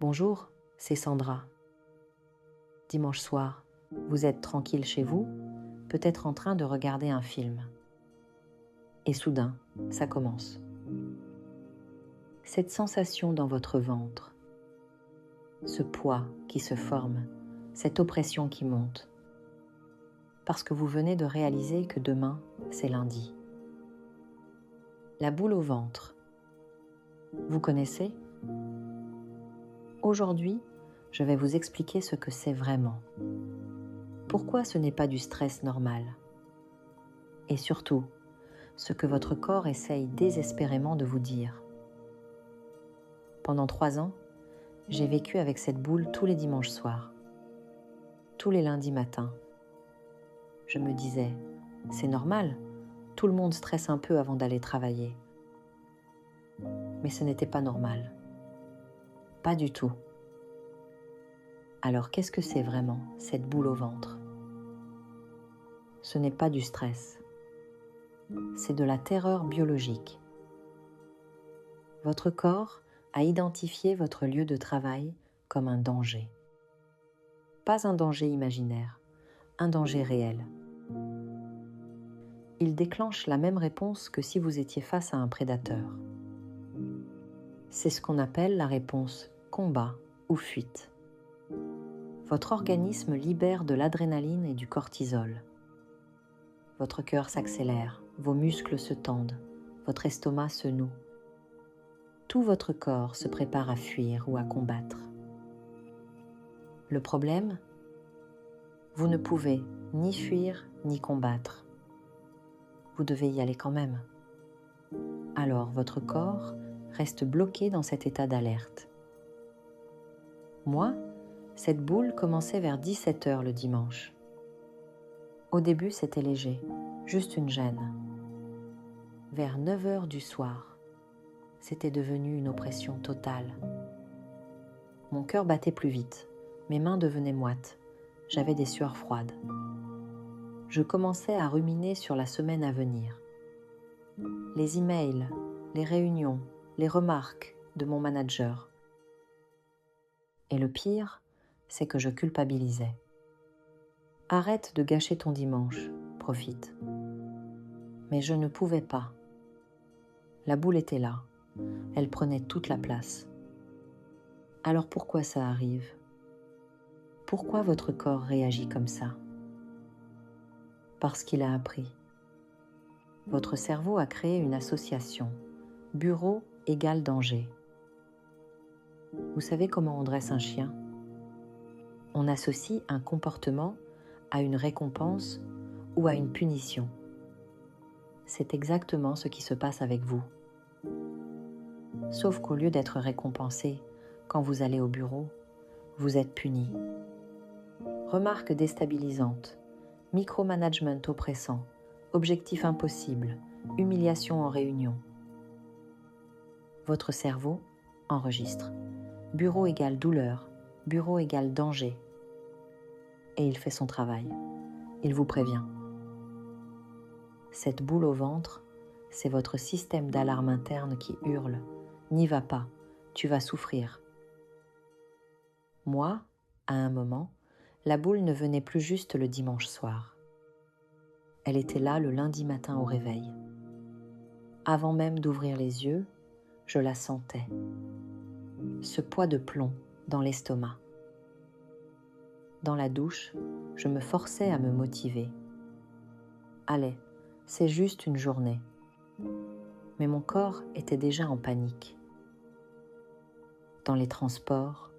Bonjour, c'est Sandra. Dimanche soir, vous êtes tranquille chez vous, peut-être en train de regarder un film. Et soudain, ça commence. Cette sensation dans votre ventre, ce poids qui se forme, cette oppression qui monte, parce que vous venez de réaliser que demain, c'est lundi. La boule au ventre. Vous connaissez ? Aujourd'hui, je vais vous expliquer ce que c'est vraiment. Pourquoi ce n'est pas du stress normal ? Et surtout, ce que votre corps essaye désespérément de vous dire. Pendant 3 ans, j'ai vécu avec cette boule tous les dimanches soirs, tous les lundis matins. Je me disais, c'est normal, tout le monde stresse un peu avant d'aller travailler. Mais ce n'était pas normal. Pas du tout. Alors qu'est-ce que c'est vraiment, cette boule au ventre ? Ce n'est pas du stress. C'est de la terreur biologique. Votre corps a identifié votre lieu de travail comme un danger. Pas un danger imaginaire, un danger réel. Il déclenche la même réponse que si vous étiez face à un prédateur. C'est ce qu'on appelle la réponse combat ou fuite. Votre organisme libère de l'adrénaline et du cortisol. Votre cœur s'accélère, vos muscles se tendent, votre estomac se noue. Tout votre corps se prépare à fuir ou à combattre. Le problème ? Vous ne pouvez ni fuir ni combattre. Vous devez y aller quand même. Alors votre corps reste bloqué dans cet état d'alerte. Moi, cette boule commençait vers 17h le dimanche. Au début, c'était léger, juste une gêne. Vers 9h du soir, c'était devenu une oppression totale. Mon cœur battait plus vite, mes mains devenaient moites, j'avais des sueurs froides. Je commençais à ruminer sur la semaine à venir. Les emails, les réunions, les remarques de mon manager. Et le pire, c'est que je culpabilisais. Arrête de gâcher ton dimanche, profite. Mais je ne pouvais pas. La boule était là, elle prenait toute la place. Alors pourquoi ça arrive ? Pourquoi votre corps réagit comme ça ? Parce qu'il a appris. Votre cerveau a créé une association. Bureau égale danger. Vous savez comment on dresse un chien ? On associe un comportement à une récompense ou à une punition. C'est exactement ce qui se passe avec vous. Sauf qu'au lieu d'être récompensé quand vous allez au bureau, vous êtes puni. Remarques déstabilisantes, micromanagement oppressant, objectif impossible, humiliation en réunion. Votre cerveau enregistre. Bureau égale douleur, bureau égale danger. Et il fait son travail. Il vous prévient. Cette boule au ventre, c'est votre système d'alarme interne qui hurle. N'y va pas, tu vas souffrir. Moi, à un moment, la boule ne venait plus juste le dimanche soir. Elle était là le lundi matin au réveil. Avant même d'ouvrir les yeux, je la sentais. Ce poids de plomb dans l'estomac. Dans la douche, je me forçais à me motiver. Allez, c'est juste une journée. Mais mon corps était déjà en panique. Dans les transports,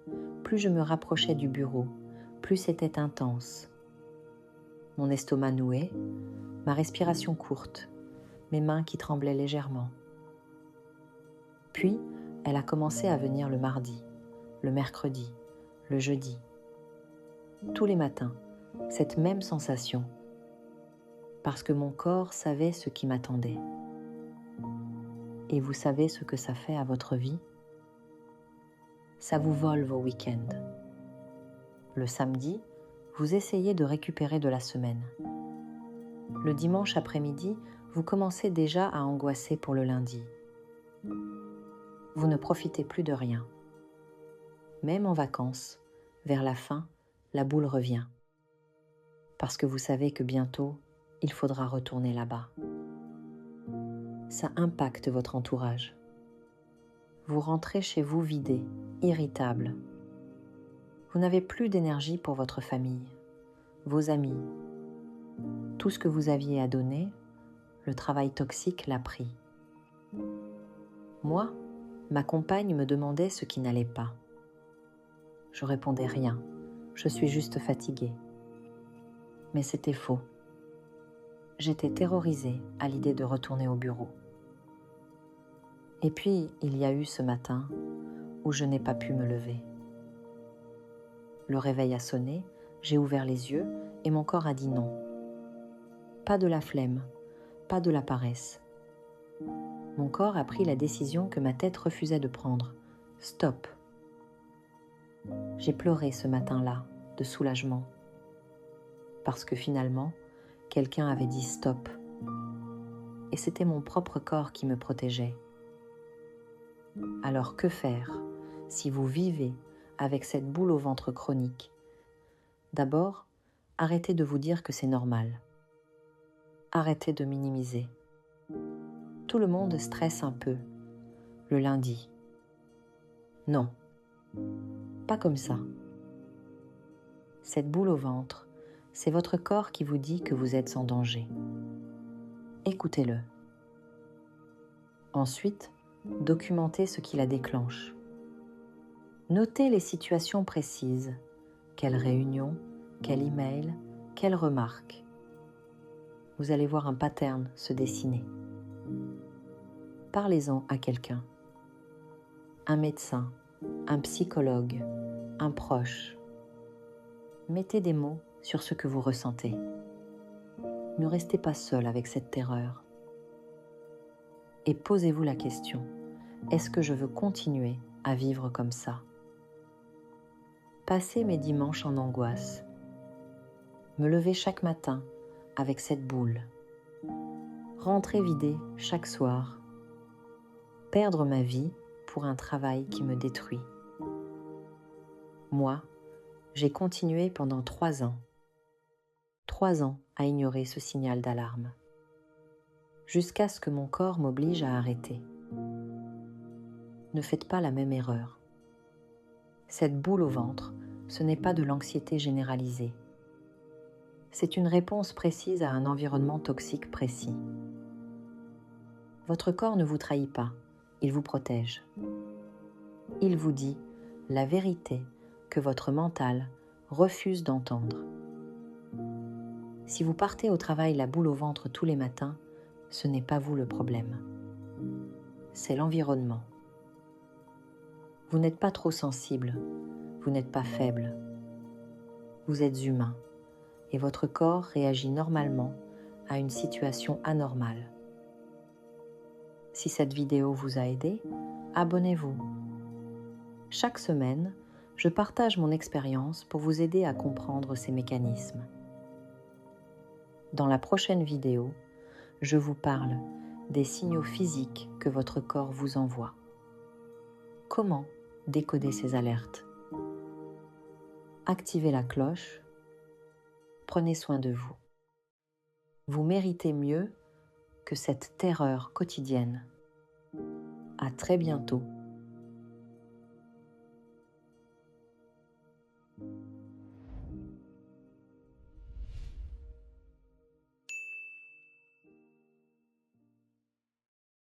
plus je me rapprochais du bureau, plus c'était intense. Mon estomac noué, ma respiration courte, mes mains qui tremblaient légèrement. Puis, elle a commencé à venir le mardi, le mercredi, le jeudi. Tous les matins, cette même sensation, parce que mon corps savait ce qui m'attendait. Et vous savez ce que ça fait à votre vie ? Ça vous vole vos week-ends. Le samedi, vous essayez de récupérer de la semaine. Le dimanche après-midi, vous commencez déjà à angoisser pour le lundi. Vous ne profitez plus de rien. Même en vacances, vers la fin, la boule revient. Parce que vous savez que bientôt, il faudra retourner là-bas. Ça impacte votre entourage. Vous rentrez chez vous vidé, irritable. Vous n'avez plus d'énergie pour votre famille, vos amis. Tout ce que vous aviez à donner, le travail toxique l'a pris. Moi, ma compagne me demandait ce qui n'allait pas. Je répondais rien, je suis juste fatiguée. Mais c'était faux. J'étais terrorisée à l'idée de retourner au bureau. Et puis, il y a eu ce matin où je n'ai pas pu me lever. Le réveil a sonné, j'ai ouvert les yeux et mon corps a dit non. Pas de la flemme, pas de la paresse. Mon corps a pris la décision que ma tête refusait de prendre. Stop. J'ai pleuré ce matin-là, de soulagement. Parce que finalement, quelqu'un avait dit stop. Et c'était mon propre corps qui me protégeait. Alors que faire si vous vivez avec cette boule au ventre chronique? D'abord, arrêtez de vous dire que c'est normal. Arrêtez de minimiser. Tout le monde stresse un peu, le lundi. Non, pas comme ça. Cette boule au ventre, c'est votre corps qui vous dit que vous êtes en danger. Écoutez-le. Ensuite, documentez ce qui la déclenche. Notez les situations précises. Quelle réunion, quel email, quelle remarque. Vous allez voir un pattern se dessiner. Parlez-en à quelqu'un. Un médecin, un psychologue, un proche. Mettez des mots sur ce que vous ressentez. Ne restez pas seul avec cette terreur. Et posez-vous la question, est-ce que je veux continuer à vivre comme ça? Passer mes dimanches en angoisse. Me lever chaque matin avec cette boule. Rentrer vidé chaque soir. Perdre ma vie pour un travail qui me détruit. Moi, j'ai continué pendant 3 ans. 3 ans à ignorer ce signal d'alarme. Jusqu'à ce que mon corps m'oblige à arrêter. Ne faites pas la même erreur. Cette boule au ventre, ce n'est pas de l'anxiété généralisée. C'est une réponse précise à un environnement toxique précis. Votre corps ne vous trahit pas, il vous protège. Il vous dit la vérité que votre mental refuse d'entendre. Si vous partez au travail la boule au ventre tous les matins, ce n'est pas vous le problème. C'est l'environnement. Vous n'êtes pas trop sensible, vous n'êtes pas faible. Vous êtes humain et votre corps réagit normalement à une situation anormale. Si cette vidéo vous a aidé, abonnez-vous. Chaque semaine, je partage mon expérience pour vous aider à comprendre ces mécanismes. Dans la prochaine vidéo, je vous parle des signaux physiques que votre corps vous envoie. Comment décoder ces alertes? Activez la cloche. Prenez soin de vous. Vous méritez mieux que cette terreur quotidienne. À très bientôt